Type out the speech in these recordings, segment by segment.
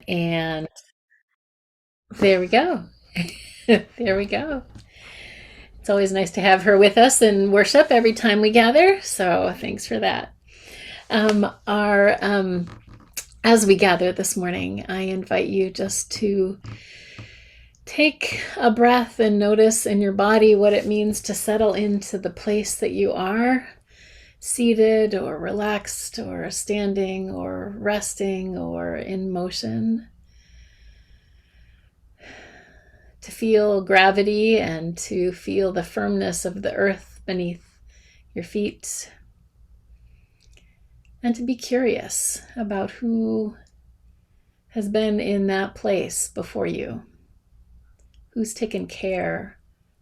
And there we go. There we go. It's always nice to have her with us in worship every time we gather. So thanks for that. Our As we gather this morning, I invite you just to take a breath and notice in your body what it means to settle into the place that you are, seated or relaxed or standing or resting or in motion. To feel gravity and to feel the firmness of the earth beneath your feet. And to be curious about who has been in that place before you, who's taken care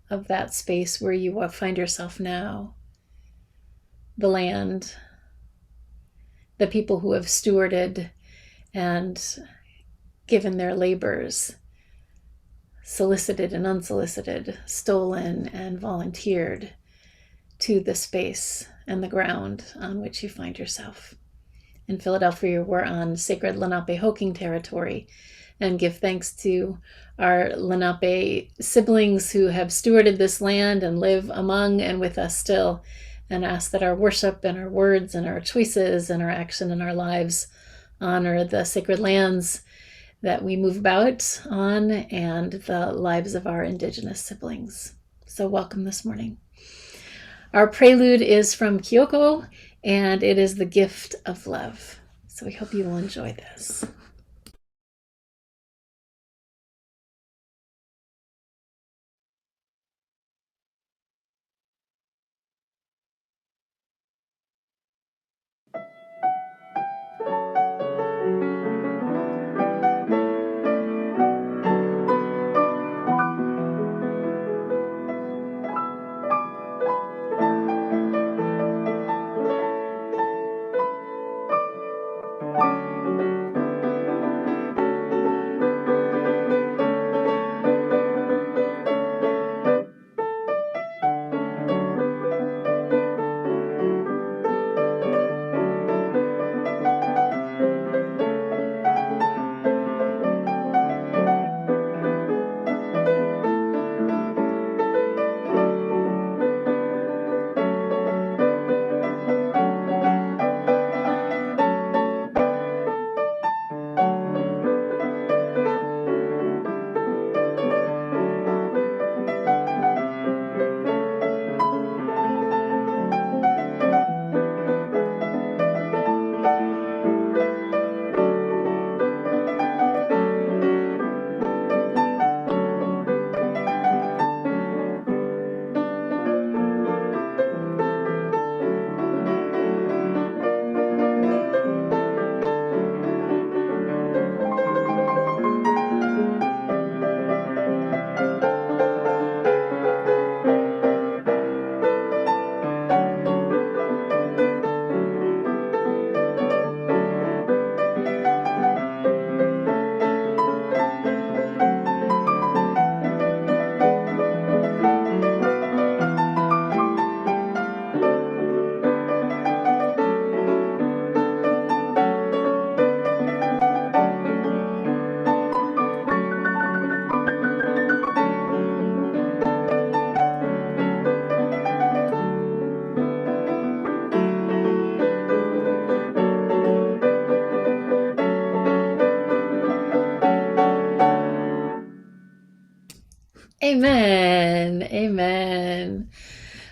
of that space where you find yourself now, the land, the people who have stewarded and given their labors, solicited and unsolicited, stolen and volunteered to the space and the ground on which you find yourself. In Philadelphia, we're on sacred Lenape-Hoking territory, and give thanks to our Lenape siblings who have stewarded this land and live among and with us still, and ask that our worship and our words and our choices and our action and our lives honor the sacred lands that we move about on and the lives of our Indigenous siblings. So welcome this morning. Our prelude is from Kyoko, and it is the gift of love. So we hope you will enjoy this. Amen. Amen.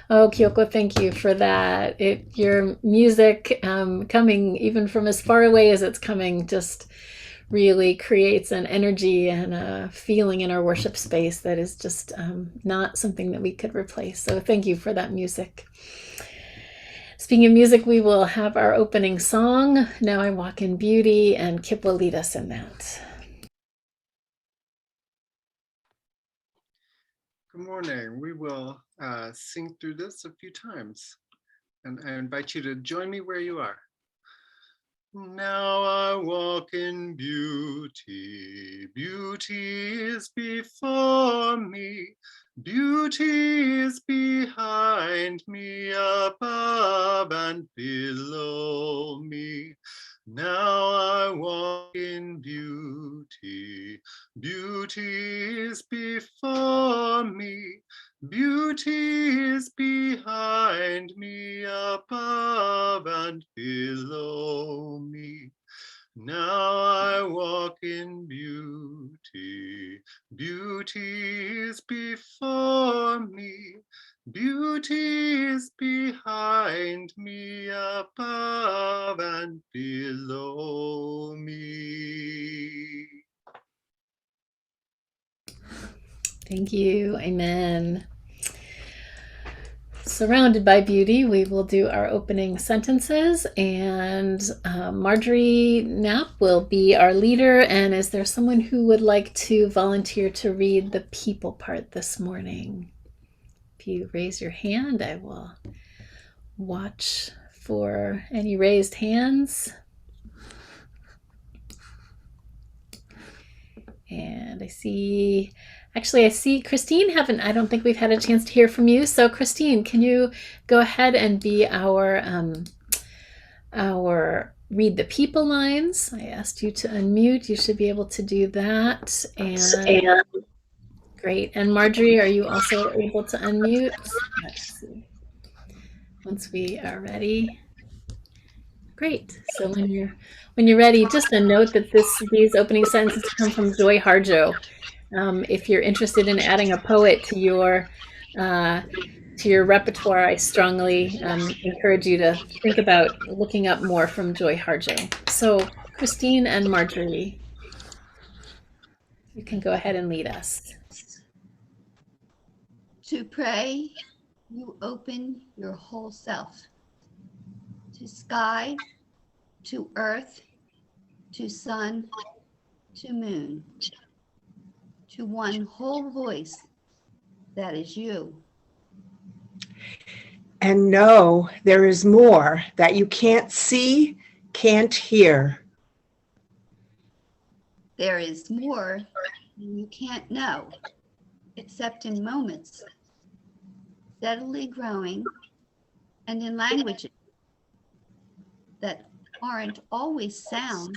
Oh, Kyoko, thank you for that. Your music, coming even from as far away as it's coming, just really creates an energy and a feeling in our worship space that is just not something that we could replace. So thank you for that music. Speaking of music, we will have our opening song, Now I Walk in Beauty, and Kipp will lead us in that. Good morning. We will sing through this a few times, and I invite you to join me where you are. Now I walk in beauty, beauty is before me, beauty is behind me, above and below me. Now I walk in beauty, Beauty is before me, beauty is behind me, above and below me. Now I walk in beauty, beauty is before me, beauty is behind me, above and below me. Thank you. Amen. Surrounded by beauty, we will do our opening sentences, and Marjorie Knapp will be our leader. And is there someone who would like to volunteer to read the people part this morning? If you raise your hand, I will watch for any raised hands. And I see Christine. I don't think we've had a chance to hear from you. So Christine, can you go ahead and be our read the people lines? I asked you to unmute. You should be able to do that. And great. And Marjorie, are you also able to unmute? Let's see. Once we are ready. Great. So when you're ready, just a note that these opening sentences come from Joy Harjo. If you're interested in adding a poet to your repertoire, I strongly encourage you to think about looking up more from Joy Harjo. So Christine and Marjorie, you can go ahead and lead us. To pray, you open your whole self. To sky, to earth, to sun, to moon. To one whole voice that is you. And know there is more that you can't see, can't hear. There is more than you can't know, except in moments, steadily growing, and in languages that aren't always sound,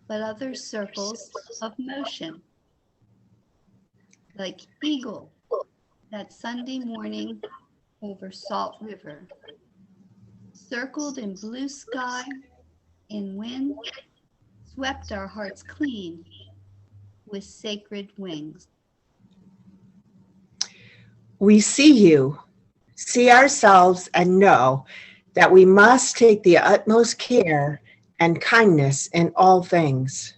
but other circles of motion. Like eagle that Sunday morning over Salt River, circled in blue sky, in wind, swept our hearts clean with sacred wings. We see you, see ourselves, and know that we must take the utmost care and kindness in all things.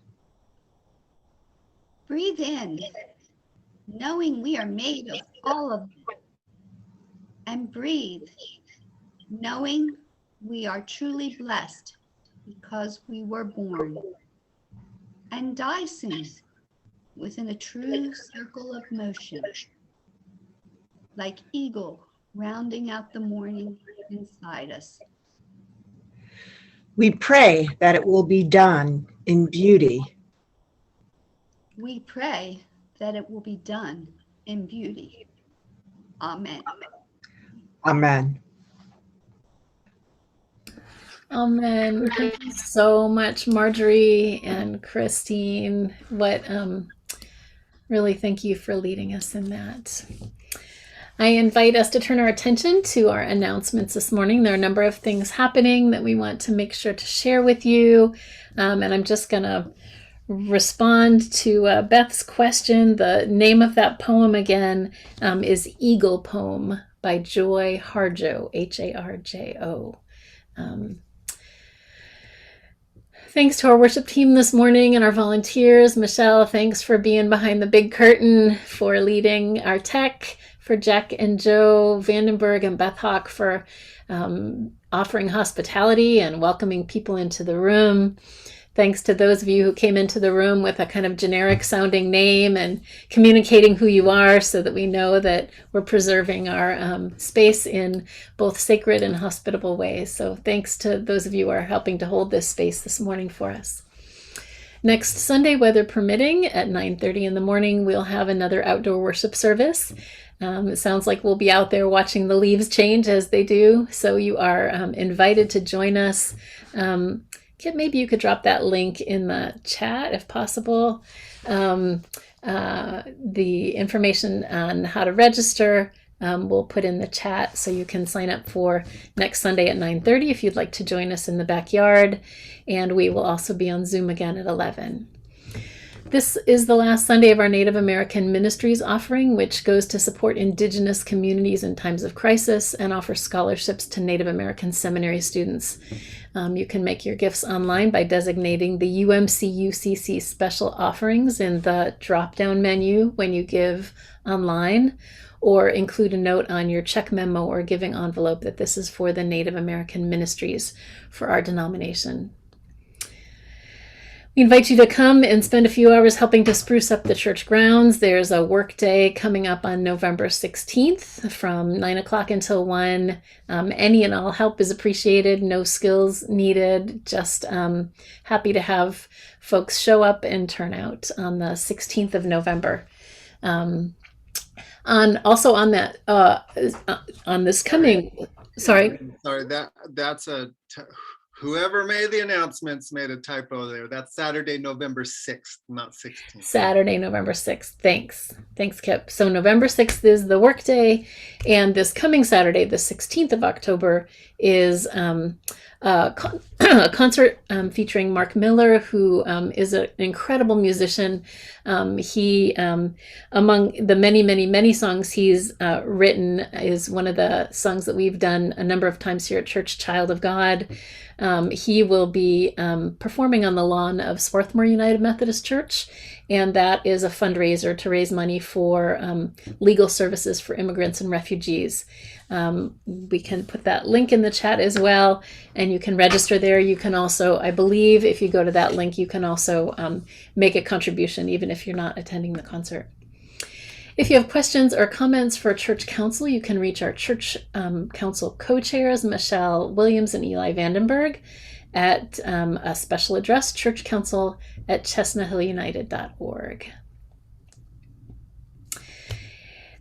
Breathe in, knowing we are made of all of it. And breathe, knowing we are truly blessed because we were born. And die soon within a true circle of motion. Like eagle rounding out the morning inside us. We pray that it will be done in beauty. We pray that it will be done in beauty. Amen. Amen. Amen. Thank you so much, Marjorie and Christine. Really thank you for leading us in that. I invite us to turn our attention to our announcements this morning. There are a number of things happening that we want to make sure to share with you. And I'm just going to respond to Beth's question. The name of that poem again is Eagle Poem by Joy Harjo, Harjo. Thanks to our worship team this morning and our volunteers. Michelle, thanks for being behind the big curtain, for leading our tech, for Jack and Joe Vandenberg and Beth Hawk for offering hospitality and welcoming people into the room. Thanks to those of you who came into the room with a kind of generic sounding name and communicating who you are so that we know that we're preserving our space in both sacred and hospitable ways. So thanks to those of you who are helping to hold this space this morning for us. Next Sunday, weather permitting, at 9:30 in the morning, we'll have another outdoor worship service. It sounds like we'll be out there watching the leaves change as they do. So you are invited to join us. Kip, maybe you could drop that link in the chat if possible. The information on how to register we'll put in the chat so you can sign up for next Sunday at 9:30 if you'd like to join us in the backyard. And we will also be on Zoom again at 11. This is the last Sunday of our Native American Ministries offering, which goes to support Indigenous communities in times of crisis and offers scholarships to Native American seminary students. You can make your gifts online by designating the UMC-UCC special offerings in the drop-down menu when you give online, or include a note on your check memo or giving envelope that this is for the Native American Ministries for our denomination. We invite you to come and spend a few hours helping to spruce up the church grounds. There's a work day coming up on November 16th from 9 o'clock until 1. Any and all help is appreciated. No skills needed. Just happy to have folks show up and turn out on the 16th of November. On this coming, sorry, that's whoever made the announcements made a typo there. That's Saturday, November 6th, not 16th. Saturday, November 6th. Thanks, Kipp. So November 6th is the workday, and this coming Saturday, the 16th of October, is a concert featuring Mark Miller, who is an incredible musician. He, among the many songs he's written, is one of the songs that we've done a number of times here at Church, Child of God. He will be performing on the lawn of Swarthmore United Methodist Church, and that is a fundraiser to raise money for legal services for immigrants and refugees. We can put that link in the chat as well, and you can register there. You can also, I believe, if you go to that link, you can also make a contribution even if you're not attending the concert. If you have questions or comments for Church Council, you can reach our Church Council co-chairs, Michelle Williams and Eli Vandenberg, at a special address, churchcouncil@chestnuthillunited.org.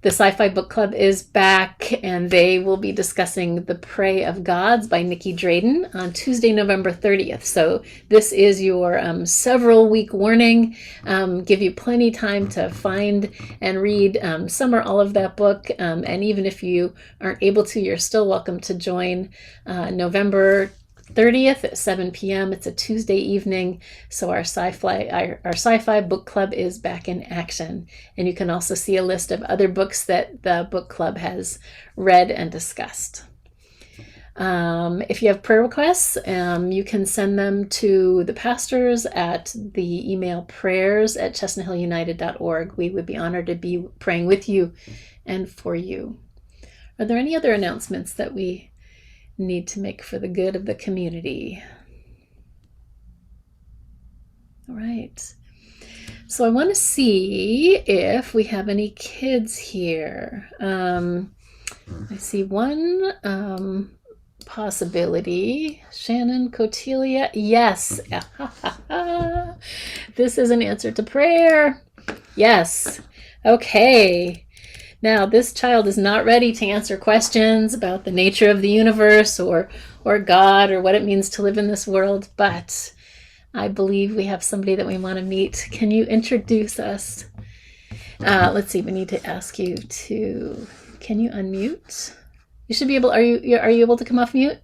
The Sci-Fi Book Club is back, and they will be discussing The Prey of Gods by Nikki Drayden on Tuesday, November 30th. So this is your several-week warning. Give you plenty time to find and read some or all of that book. And even if you aren't able to, you're still welcome to join November 30th at 7 p.m. It's a Tuesday evening, so our sci-fi book club is back in action. And you can also see a list of other books that the book club has read and discussed. If you have prayer requests, you can send them to the pastors at the email prayers@chestnuthillunited.org. We would be honored to be praying with you and for you. Are there any other announcements that we need to make for the good of the community? All right. So I want to see if we have any kids here. I see one possibility. Shannon Cotelia. Yes. This is an answer to prayer. Yes. Okay. Now, this child is not ready to answer questions about the nature of the universe or God or what it means to live in this world, but I believe we have somebody that we want to meet. Can you introduce us? Let's see, we need to ask you to, can you unmute? You should be able, are you able to come off mute?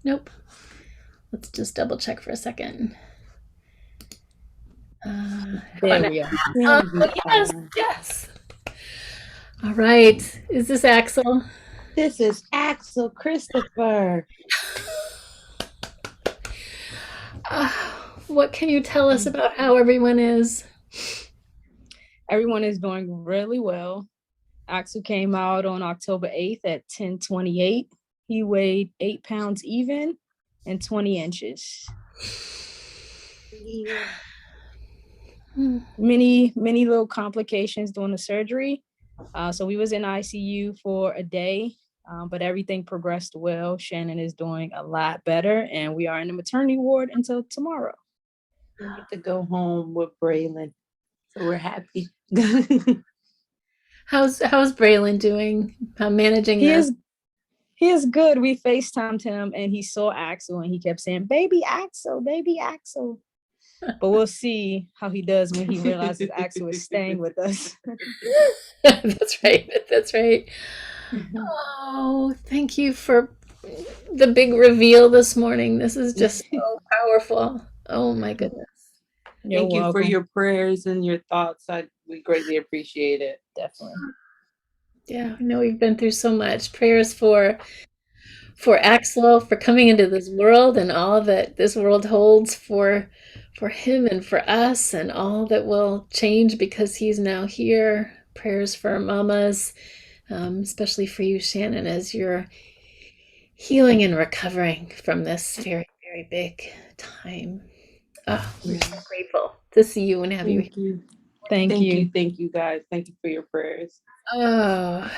Nope. Let's just double check for a second. There we are. Yes. All right. Is this Axel? This is Axel Christopher. What can you tell us about how everyone is? Everyone is doing really well. Axel came out on October 8th at 10:28. He weighed 8 pounds even and 20 inches. Yeah. Many little complications during the surgery. So we was in ICU for a day, but everything progressed well. Shannon is doing a lot better, and we are in the maternity ward until tomorrow. We get to go home with Braylon, so we're happy. How's Braylon doing? Managing this? he is good. We FaceTimed him and he saw Axel and he kept saying, baby Axel, baby Axel. But we'll see how he does when he realizes Axel is staying with us. That's right. That's right. Oh, thank you for the big reveal this morning. This is just so powerful. Oh my goodness. You're Thank you for welcome. your prayers and your thoughts. We greatly appreciate it. Definitely. Yeah, I know we've been through so much. Prayers for Axel, for coming into this world and all that this world holds for him and for us and all that will change because he's now here. Prayers for our mamas, especially for you, Shannon, as you're healing and recovering from this very, very big time. Oh, we're so grateful to see you and have you here. Thank you. Thank you. Thank you guys. Thank you for your prayers. Oh.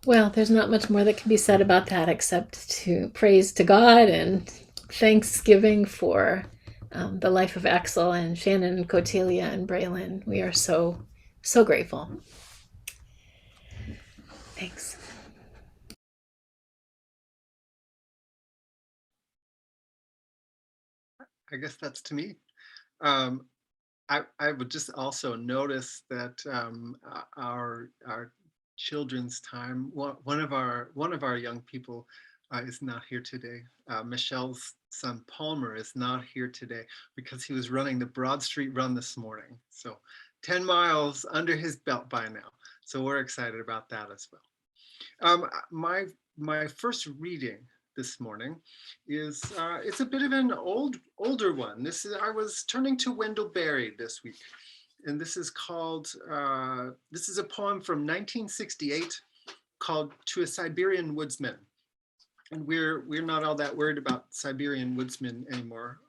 Well, there's not much more that can be said about that except to praise to God and thanksgiving for the life of Axel and Shannon and Cotelia and Braylon. We are so, so grateful. Thanks. I guess that's to me. I would just also notice that our children's time, one of our young people is not here today. Michelle's son Palmer is not here today because he was running the Broad Street Run this morning. So 10 miles under his belt by now. So we're excited about that as well. My first reading this morning is it's a bit of an older one. I was turning to Wendell Berry this week, and this is called this is a poem from 1968 called "To a Siberian Woodsman." And we're not all that worried about Siberian woodsmen anymore.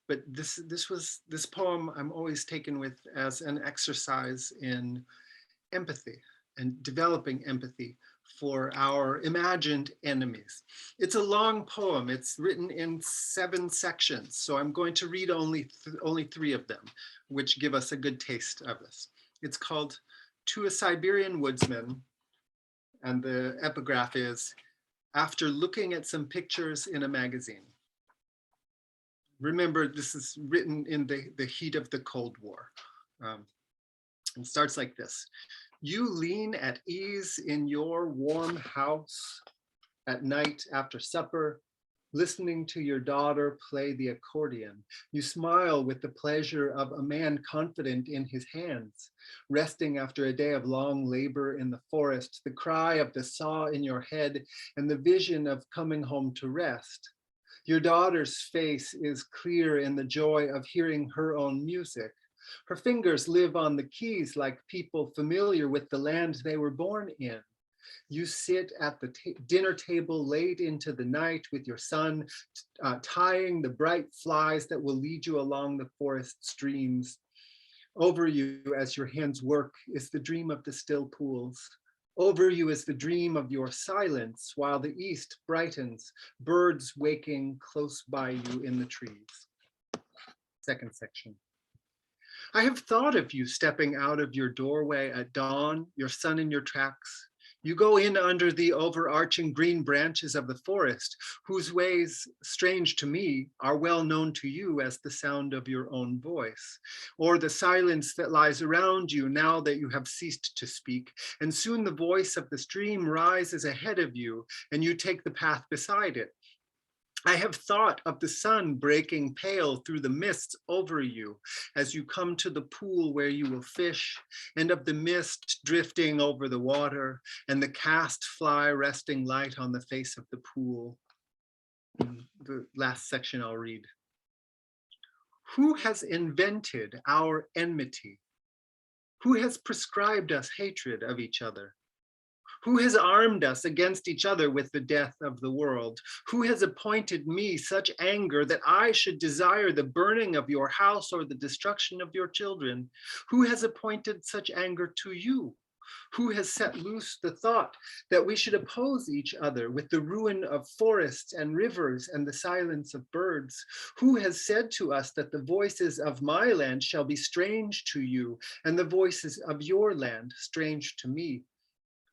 But this poem I'm always taken with as an exercise in empathy and developing empathy for our imagined enemies. It's a long poem. It's written in 7 sections. So I'm going to read only 3 of them, which give us a good taste of this. It's called "To a Siberian Woodsman," and the epigraph is, "After looking at some pictures in a magazine." Remember, this is written in the heat of the Cold War. It starts like this. "You lean at ease in your warm house at night after supper, listening to your daughter play the accordion. You smile with the pleasure of a man confident in his hands, resting after a day of long labor in the forest, the cry of the saw in your head, and the vision of coming home to rest. Your daughter's face is clear in the joy of hearing her own music. Her fingers live on the keys like people familiar with the land they were born in. You sit at the dinner table late into the night with your son, tying the bright flies that will lead you along the forest streams. Over you, as your hands work, is the dream of the still pools. Over you is the dream of your silence while the east brightens, birds waking close by you in the trees." Second section. "I have thought of you stepping out of your doorway at dawn, your son in your tracks. You go in under the overarching green branches of the forest, whose ways, strange to me, are well known to you as the sound of your own voice, or the silence that lies around you now that you have ceased to speak, and soon the voice of the stream rises ahead of you, and you take the path beside it. I have thought of the sun breaking pale through the mists over you as you come to the pool where you will fish, and of the mist drifting over the water and the cast fly resting light on the face of the pool." The last section I'll read. "Who has invented our enmity? Who has prescribed us hatred of each other? Who has armed us against each other with the death of the world? Who has appointed me such anger that I should desire the burning of your house or the destruction of your children? Who has appointed such anger to you? Who has set loose the thought that we should oppose each other with the ruin of forests and rivers and the silence of birds? Who has said to us that the voices of my land shall be strange to you, and the voices of your land strange to me?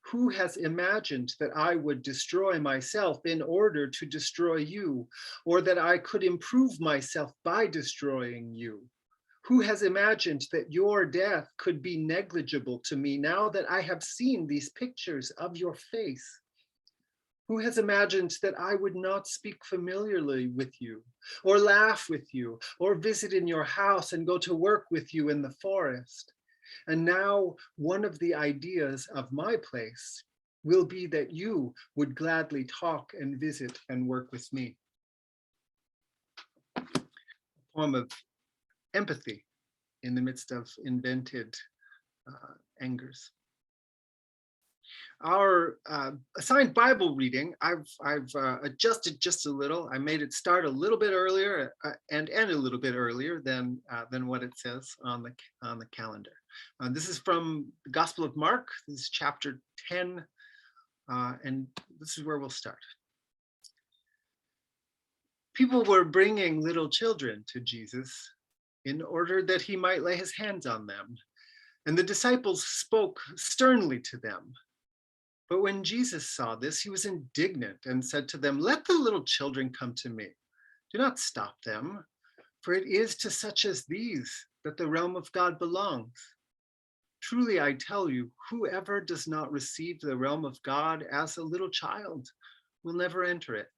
Who has imagined that I would destroy myself in order to destroy you, or that I could improve myself by destroying you? Who has imagined that your death could be negligible to me now that I have seen these pictures of your face? Who has imagined that I would not speak familiarly with you, or laugh with you, or visit in your house and go to work with you in the forest? And now one of the ideas of my place will be that you would gladly talk and visit and work with me. A poem of empathy in the midst of invented angers. Our assigned Bible reading, I've adjusted just a little. I made it start a little bit earlier and end a little bit earlier than what it says on the calendar. This is from the Gospel of Mark. This is chapter 10, and this is where we'll start. People were bringing little children to Jesus in order that he might lay his hands on them, and the disciples spoke sternly to them. But when Jesus saw this, he was indignant and said to them, "Let the little children come to me. Do not stop them, for it is to such as these that the realm of God belongs. Truly, I tell you, whoever does not receive the realm of God as a little child will never enter it."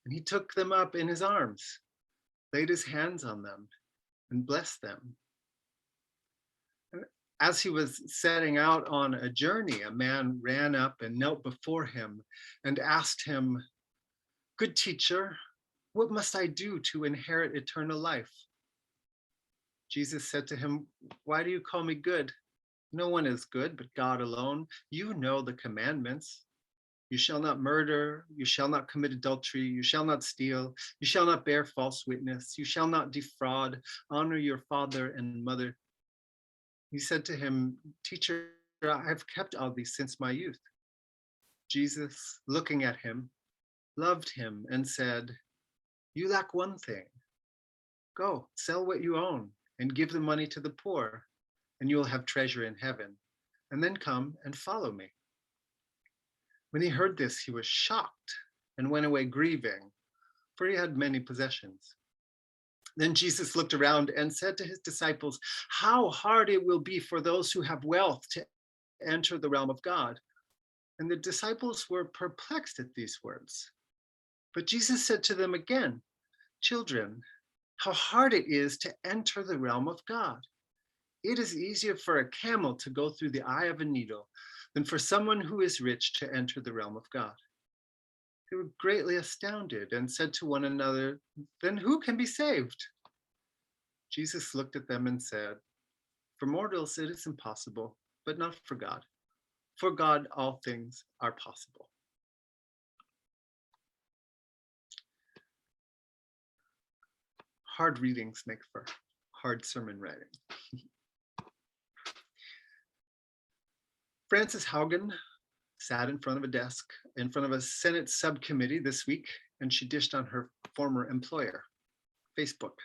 And he took them up in his arms, laid his hands on them, and blessed them. As he was setting out on a journey, a man ran up and knelt before him and asked him, "Good teacher, what must I do to inherit eternal life?" Jesus said to him, "Why do you call me good? No one is good but God alone. You know the commandments. You shall not murder, you shall not commit adultery, you shall not steal, you shall not bear false witness, you shall not defraud, honor your father and mother." He said to him, "Teacher, I have kept all these since my youth." Jesus, looking at him, loved him and said, "You lack one thing. Go, sell what you own and give the money to the poor, and you will have treasure in heaven. And then come and follow me." When he heard this, he was shocked and went away grieving, for he had many possessions. Then Jesus looked around and said to his disciples, "How hard it will be for those who have wealth to enter the realm of God." And the disciples were perplexed at these words. But Jesus said to them again, "Children, how hard it is to enter the realm of God. It is easier for a camel to go through the eye of a needle than for someone who is rich to enter the realm of God." They were greatly astounded and said to one another, "Then who can be saved?" Jesus looked at them and said, "For mortals it is impossible, but not for God. For God all things are possible." Hard readings make for hard sermon writing. Frances Haugen sat in front of a desk in front of a Senate subcommittee this week, and she dished on her former employer, Facebook.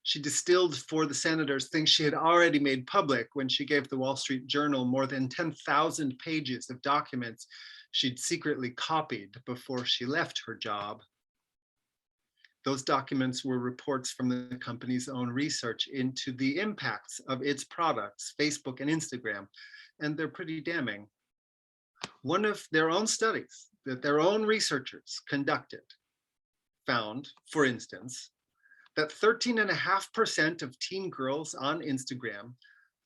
She distilled for the senators things she had already made public when she gave the Wall Street Journal more than 10,000 pages of documents she'd secretly copied before she left her job. Those documents were reports from the company's own research into the impacts of its products, Facebook and Instagram, and they're pretty damning. One of their own studies that their own researchers conducted found, for instance, that 13.5% of teen girls on Instagram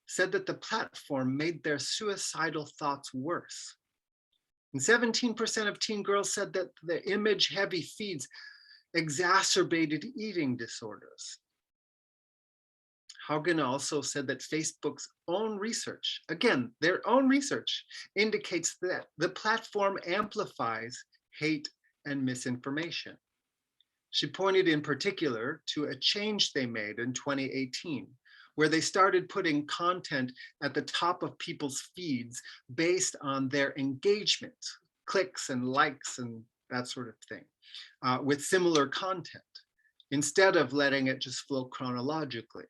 said that the platform made their suicidal thoughts worse. And 17% of teen girls said that the image-heavy feeds exacerbated eating disorders. Haugen also said that Facebook's own research, again, their own research, indicates that the platform amplifies hate and misinformation. She pointed in particular to a change they made in 2018 where they started putting content at the top of people's feeds based on their engagement, clicks and likes and that sort of thing, with similar content, instead of letting it just flow chronologically.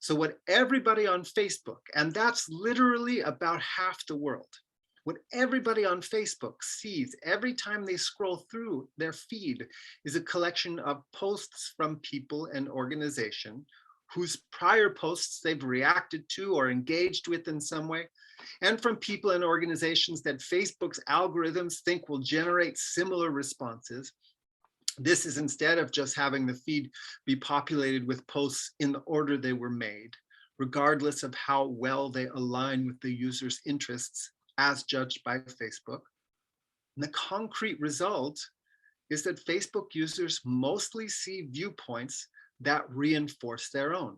So what everybody on Facebook, and that's literally about half the world, what everybody on Facebook sees every time they scroll through their feed is a collection of posts from people and organization whose prior posts they've reacted to or engaged with in some way, and from people and organizations that Facebook's algorithms think will generate similar responses. This is instead of just having the feed be populated with posts in the order they were made, regardless of how well they align with the user's interests as judged by Facebook. And the concrete result is that Facebook users mostly see viewpoints that reinforce their own.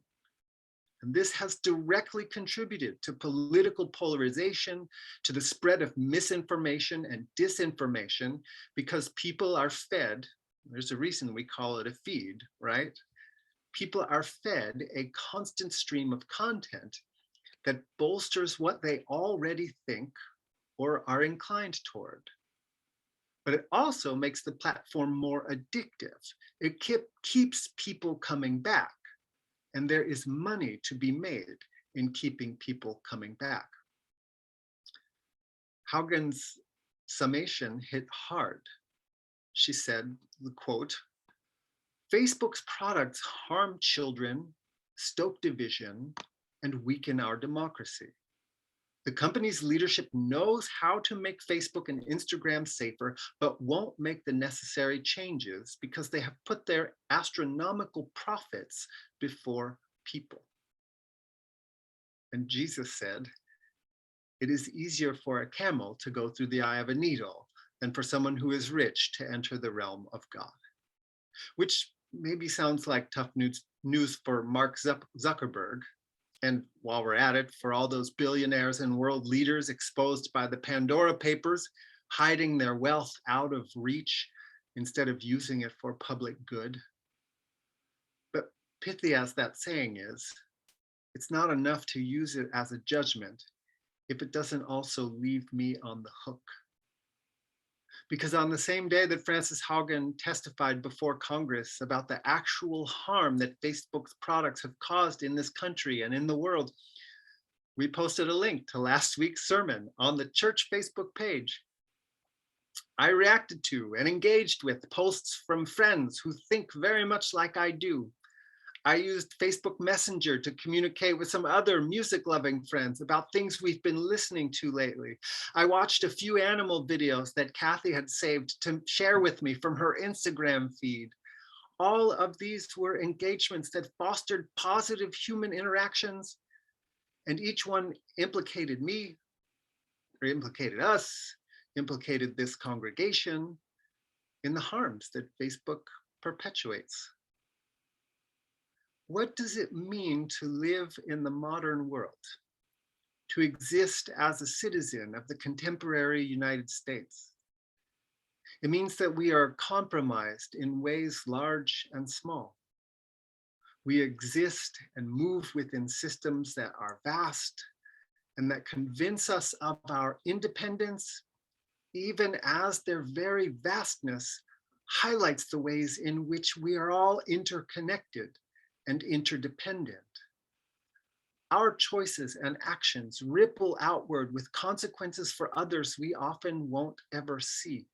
And this has directly contributed to political polarization, to the spread of misinformation and disinformation, because people are fed, there's a reason we call it a feed, right? People are fed a constant stream of content that bolsters what they already think or are inclined toward. But it also makes the platform more addictive. It keeps people coming back, and there is money to be made in keeping people coming back. Haugen's summation hit hard. She said, the quote, "Facebook's products harm children, stoke division, and weaken our democracy. The company's leadership knows how to make Facebook and Instagram safer, but won't make the necessary changes because they have put their astronomical profits before people." And Jesus said, "It is easier for a camel to go through the eye of a needle than for someone who is rich to enter the realm of God." Which maybe sounds like tough news for Mark Zuckerberg. And while we're at it, for all those billionaires and world leaders exposed by the Pandora Papers, hiding their wealth out of reach instead of using it for public good. But pithy as that saying is, it's not enough to use it as a judgment if it doesn't also leave me on the hook. Because on the same day that Frances Haugen testified before Congress about the actual harm that Facebook's products have caused in this country and in the world, we posted a link to last week's sermon on the church Facebook page. I reacted to and engaged with posts from friends who think very much like I do. I used Facebook Messenger to communicate with some other music-loving friends about things we've been listening to lately. I watched a few animal videos that Kathy had saved to share with me from her Instagram feed. All of these were engagements that fostered positive human interactions, and each one implicated me, or implicated us, implicated this congregation in the harms that Facebook perpetuates. What does it mean to live in the modern world, to exist as a citizen of the contemporary United States? It means that we are compromised in ways large and small. We exist and move within systems that are vast and that convince us of our independence, even as their very vastness highlights the ways in which we are all interconnected and interdependent. Our choices and actions ripple outward with consequences for others we often won't ever see.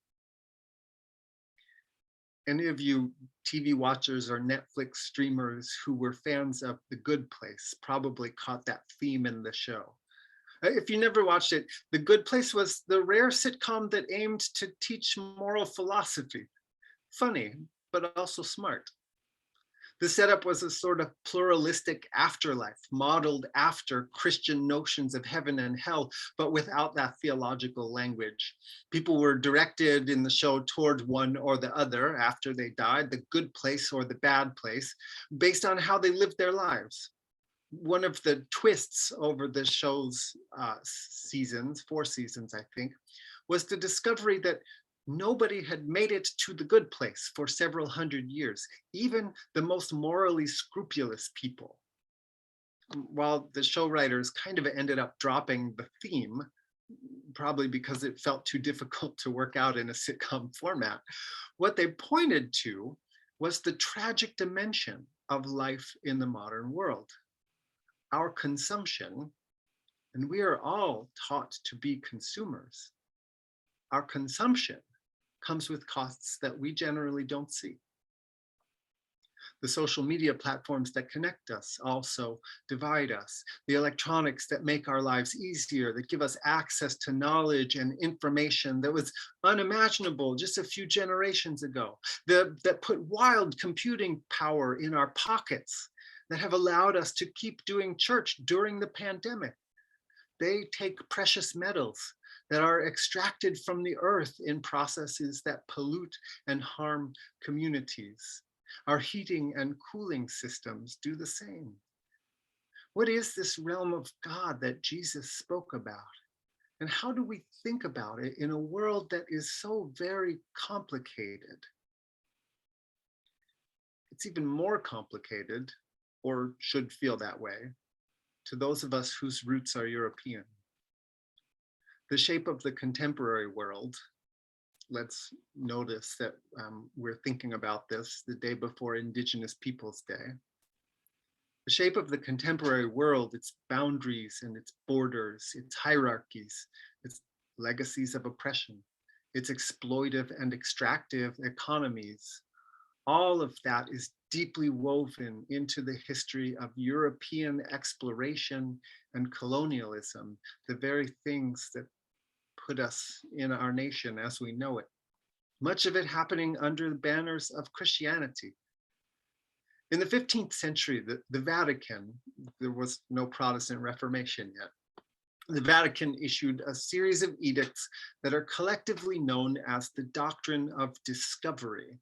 Any of you TV watchers or Netflix streamers who were fans of The Good Place probably caught that theme in the show. If you never watched it, The Good Place was the rare sitcom that aimed to teach moral philosophy. Funny, but also smart. The setup was a sort of pluralistic afterlife modeled after Christian notions of heaven and hell, but without that theological language. People were directed in the show toward one or the other after they died, the good place or the bad place, based on how they lived their lives. One of the twists over the show's seasons, 4 seasons, I think, was the discovery that nobody had made it to the good place for several hundred years, even the most morally scrupulous people. while the show writers kind of ended up dropping the theme, probably because it felt too difficult to work out in a sitcom format, what they pointed to was the tragic dimension of life in the modern world. Our consumption, and we are all taught to be consumers, our consumption comes with costs that we generally don't see. The social media platforms that connect us also divide us. The electronics that make our lives easier, that give us access to knowledge and information that was unimaginable just a few generations ago, that put wild computing power in our pockets, that have allowed us to keep doing church during the pandemic. They take precious metals that are extracted from the earth in processes that pollute and harm communities. Our heating and cooling systems do the same. What is this realm of God that Jesus spoke about? And how do we think about it in a world that is so very complicated? It's even more complicated, or should feel that way, to those of us whose roots are European. The shape of the contemporary world, let's notice that we're thinking about this the day before Indigenous Peoples Day. The shape of the contemporary world, its boundaries and its borders, its hierarchies, its legacies of oppression, its exploitive and extractive economies, all of that is deeply woven into the history of European exploration and colonialism, the very things that put us in our nation as we know it. Much of it happening under the banners of Christianity. In the 15th century, the Vatican, there was no Protestant Reformation yet. The Vatican issued a series of edicts that are collectively known as the doctrine of discovery,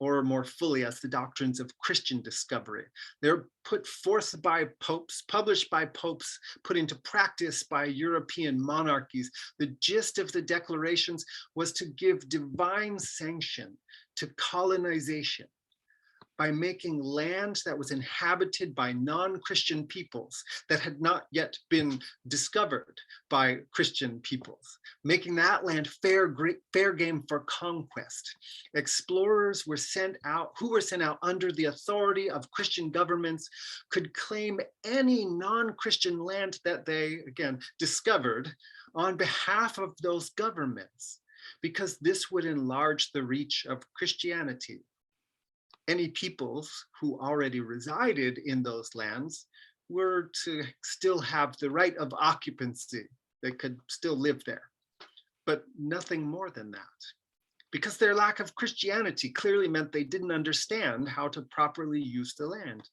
or more fully as the doctrines of Christian discovery. They're put forth by popes, published by popes, put into practice by European monarchies. The gist of the declarations was to give divine sanction to colonization by making land that was inhabited by non-Christian peoples that had not yet been discovered by Christian peoples, making that land fair game for conquest. Explorers were sent out, who were sent out under the authority of Christian governments, could claim any non-Christian land that they, again, discovered on behalf of those governments, because this would enlarge the reach of Christianity. Any peoples who already resided in those lands were to still have the right of occupancy. They could still live there, but nothing more than that. Because their lack of Christianity clearly meant they didn't understand how to properly use the land.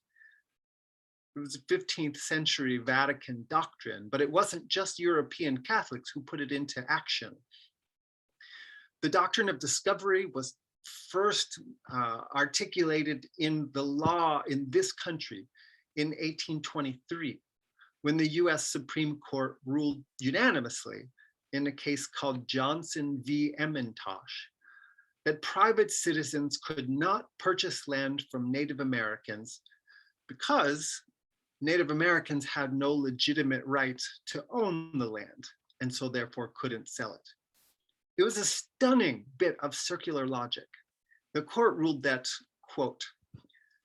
It was a 15th century Vatican doctrine, but it wasn't just European Catholics who put it into action. The doctrine of discovery was first articulated in the law in this country in 1823, when the US Supreme Court ruled unanimously in a case called Johnson v. Emmentosh, that private citizens could not purchase land from Native Americans because Native Americans had no legitimate right to own the land, and so therefore couldn't sell it. It was a stunning bit of circular logic. The court ruled that, quote,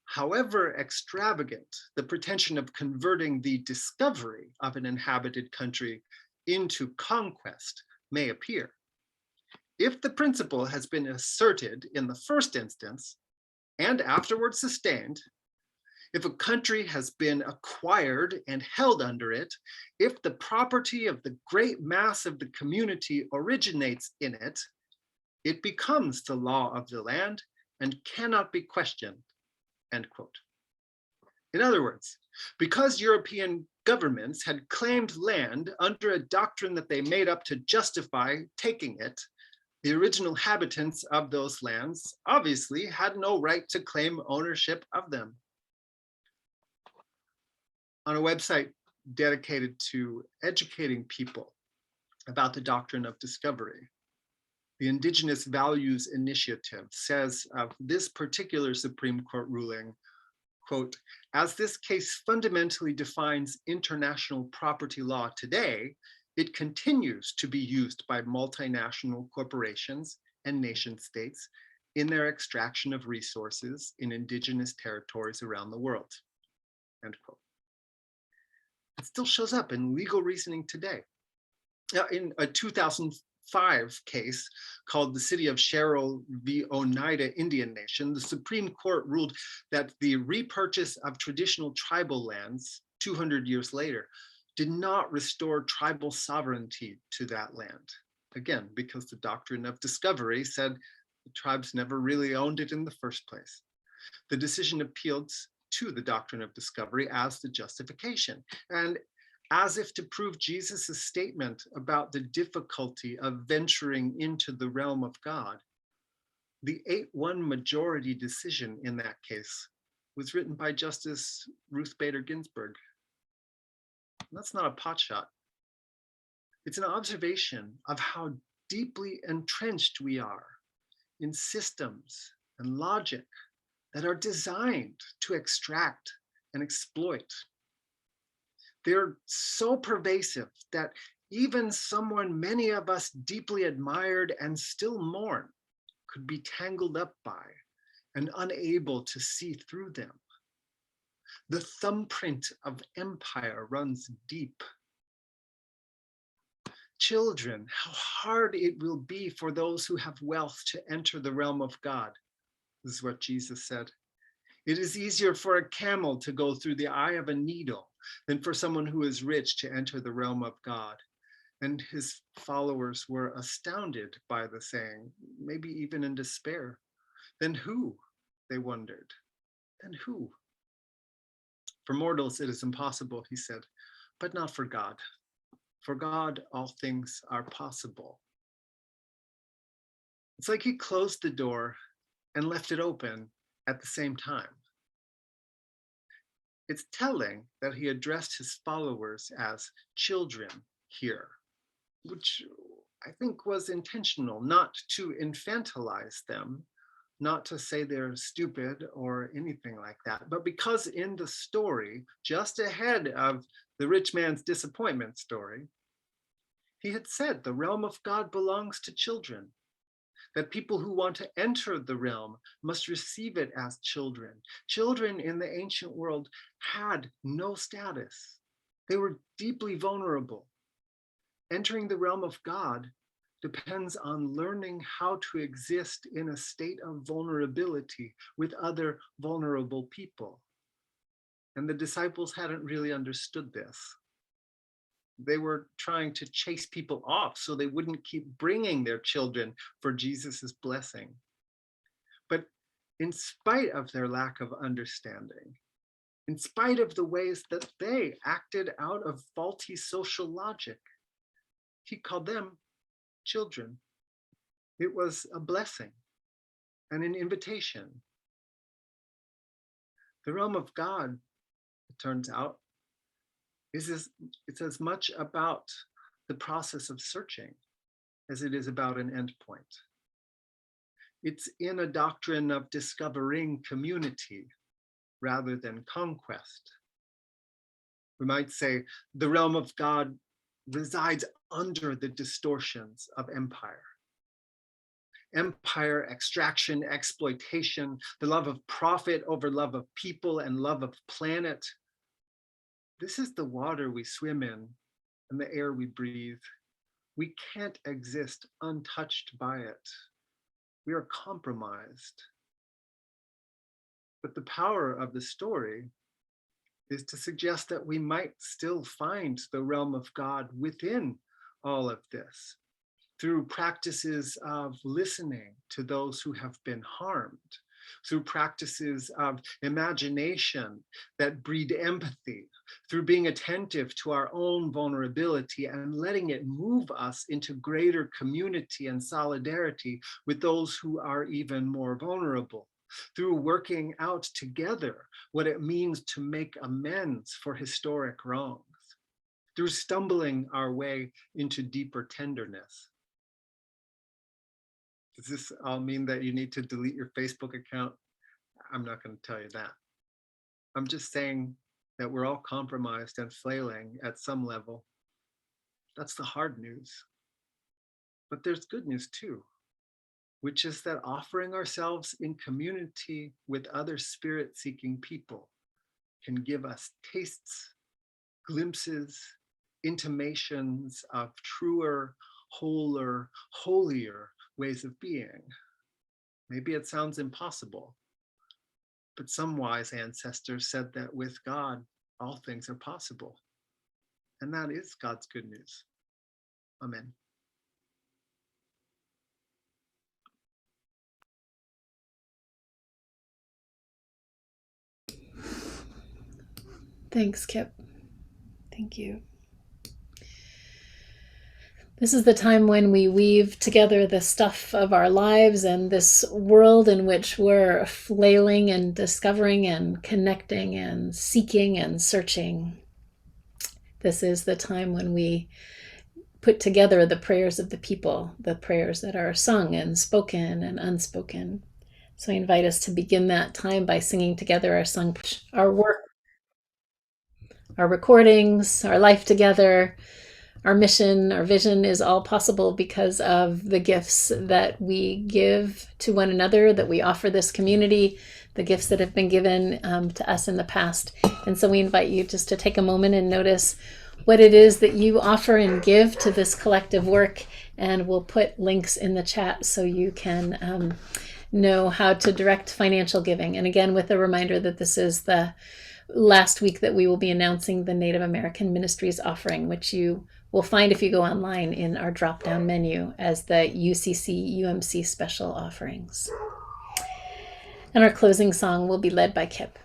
however extravagant the pretension of converting the discovery of an inhabited country into conquest may appear, if the principle has been asserted in the first instance and afterwards sustained, if a country has been acquired and held under it, if the property of the great mass of the community originates in it, it becomes the law of the land and cannot be questioned, end quote. In other words, because European governments had claimed land under a doctrine that they made up to justify taking it, the original inhabitants of those lands obviously had no right to claim ownership of them. On a website dedicated to educating people about the doctrine of discovery, the Indigenous Values Initiative says of this particular Supreme Court ruling, quote, as this case fundamentally defines international property law today, it continues to be used by multinational corporations and nation states in their extraction of resources in indigenous territories around the world, end quote. It still shows up in legal reasoning today. In a 2005 case called the City of Sherrill v. Oneida Indian Nation, the Supreme Court ruled that the repurchase of traditional tribal lands 200 years later did not restore tribal sovereignty to that land. Again, because the doctrine of discovery said the tribes never really owned it in the first place. The decision appealed to the doctrine of discovery as the justification. And as if to prove Jesus' statement about the difficulty of venturing into the realm of God, the 8-1 majority decision in that case was written by Justice Ruth Bader Ginsburg. That's not a potshot. It's an observation of how deeply entrenched we are in systems and logic that are designed to extract and exploit. They're so pervasive that even someone many of us deeply admired and still mourn could be tangled up by and unable to see through them. The thumbprint of empire runs deep. Children, how hard it will be for those who have wealth to enter the realm of God. This is what Jesus said. It is easier for a camel to go through the eye of a needle than for someone who is rich to enter the realm of God. And his followers were astounded by the saying, maybe even in despair. Then who? They wondered. Then who? For mortals it is impossible, he said, but not for God. For God, all things are possible. It's like he closed the door and left it open at the same time. It's telling that he addressed his followers as children here, which I think was intentional, not to infantilize them, not to say they're stupid or anything like that, but because in the story, just ahead of the rich man's disappointment story, he had said the realm of God belongs to children, that people who want to enter the realm must receive it as children. Children in the ancient world had no status. They were deeply vulnerable. Entering the realm of God depends on learning how to exist in a state of vulnerability with other vulnerable people. And the disciples hadn't really understood this. They were trying to chase people off so they wouldn't keep bringing their children for Jesus's blessing. But in spite of their lack of understanding, in spite of the ways that they acted out of faulty social logic, he called them children. It was a blessing and an invitation. The realm of God, it turns out, it's as much about the process of searching as it is about an endpoint. It's in a doctrine of discovering community rather than conquest. We might say the realm of God resides under the distortions of empire. Empire, extraction, exploitation, the love of profit over love of people and love of planet. This is the water we swim in and the air we breathe. We can't exist untouched by it. We are compromised. But the power of the story is to suggest that we might still find the realm of God within all of this, through practices of listening to those who have been harmed, through practices of imagination that breed empathy, through being attentive to our own vulnerability and letting it move us into greater community and solidarity with those who are even more vulnerable, through working out together what it means to make amends for historic wrongs, through stumbling our way into deeper tenderness. Does this all mean that you need to delete your Facebook account? I'm not going to tell you that. I'm just saying that we're all compromised and flailing at some level. That's the hard news. But there's good news too, which is that offering ourselves in community with other spirit-seeking people can give us tastes, glimpses, intimations of truer, wholer, holier ways of being. Maybe it sounds impossible, but some wise ancestors said that with God, all things are possible. And that is God's good news. Amen. Thanks, Kipp. Thank you. This is the time when we weave together the stuff of our lives and this world in which we're flailing and discovering and connecting and seeking and searching. This is the time when we put together the prayers of the people, the prayers that are sung and spoken and unspoken. So I invite us to begin that time by singing together our song, our work, our recordings, our life together. Our mission, our vision is all possible because of the gifts that we give to one another, that we offer this community, the gifts that have been given to us in the past. And so we invite you just to take a moment and notice what it is that you offer and give to this collective work. And we'll put links in the chat so you can know how to direct financial giving. And again, with a reminder that this is the last week that we will be announcing the Native American Ministries offering, which you will find if you go online in our drop-down menu as the UCC UMC special offerings. And our closing song will be led by Kipp.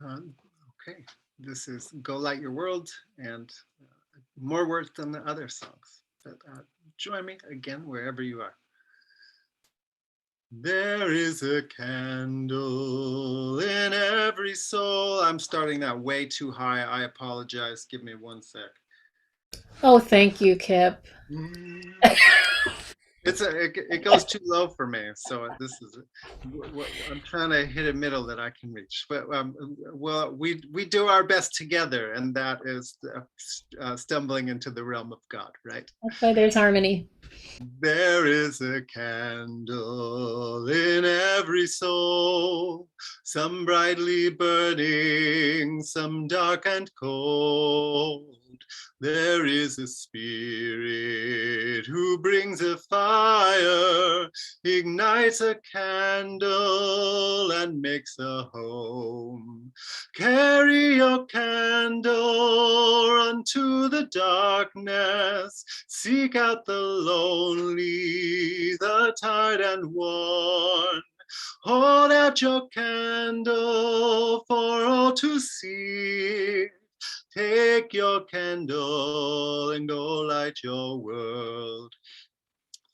Okay, this is Go Light Your World, and more words than the other songs. But join me again wherever you are. There is a candle in every soul. I'm starting that way too high. I apologize. Give me one sec. Oh, thank you, Kipp. It goes too low for me. So this is I'm trying to hit a middle that I can reach. But well, we do our best together, and that is stumbling into the realm of God, right? That's why there's harmony. There is a candle in every soul, some brightly burning, some dark and cold. There is a spirit who brings a fire, ignites a candle and makes a home. Carry your candle unto the darkness, seek out the lonely, the tired and worn. Hold out your candle for all to see. Take your candle and go light your world.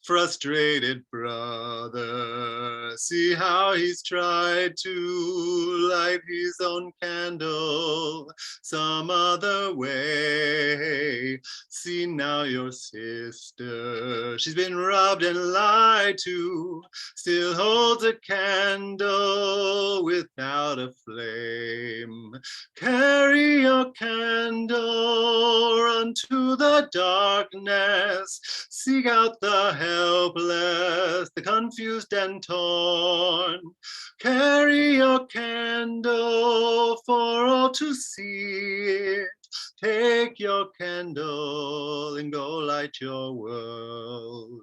Frustrated brother, see how he's tried to light his own candle some other way. See now your sister, she's been robbed and lied to, still holds a candle without a flame. Carry your candle unto the darkness, seek out the helpless, the confused and torn. Carry your candle for all to see it. Take your candle and go light your world.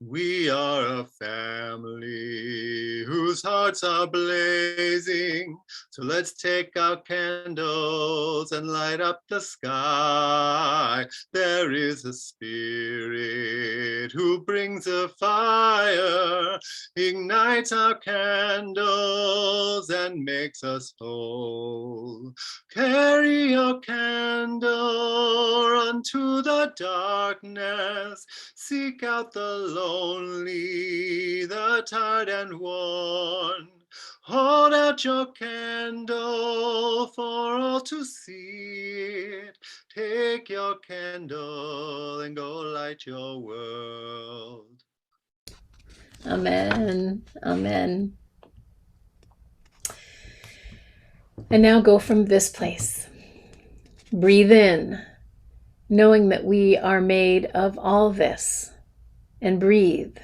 We are a family whose hearts are blazing. So let's take our candles and light up the sky. There is a spirit who brings a fire, ignites our candles and makes us whole. Carry your candle unto the darkness, seek out the lonely, the tired and worn. Hold out your candle for all to see it. Take your candle and go light your world. Amen. Amen. And now go from this place. Breathe in, knowing that we are made of all this. And breathe,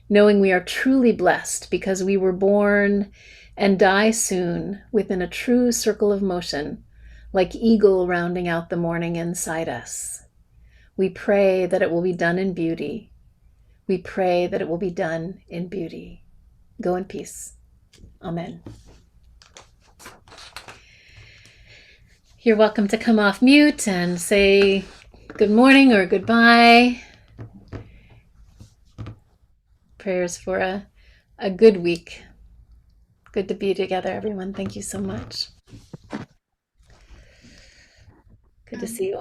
knowing we are truly blessed because we were born and die soon within a true circle of motion, like eagle rounding out the morning inside us. We pray that it will be done in beauty. We pray that it will be done in beauty. Go in peace. Amen. You're welcome to come off mute and say good morning or goodbye. Prayers for a good week. Good to be together, everyone. Thank you so much. Good to see you all.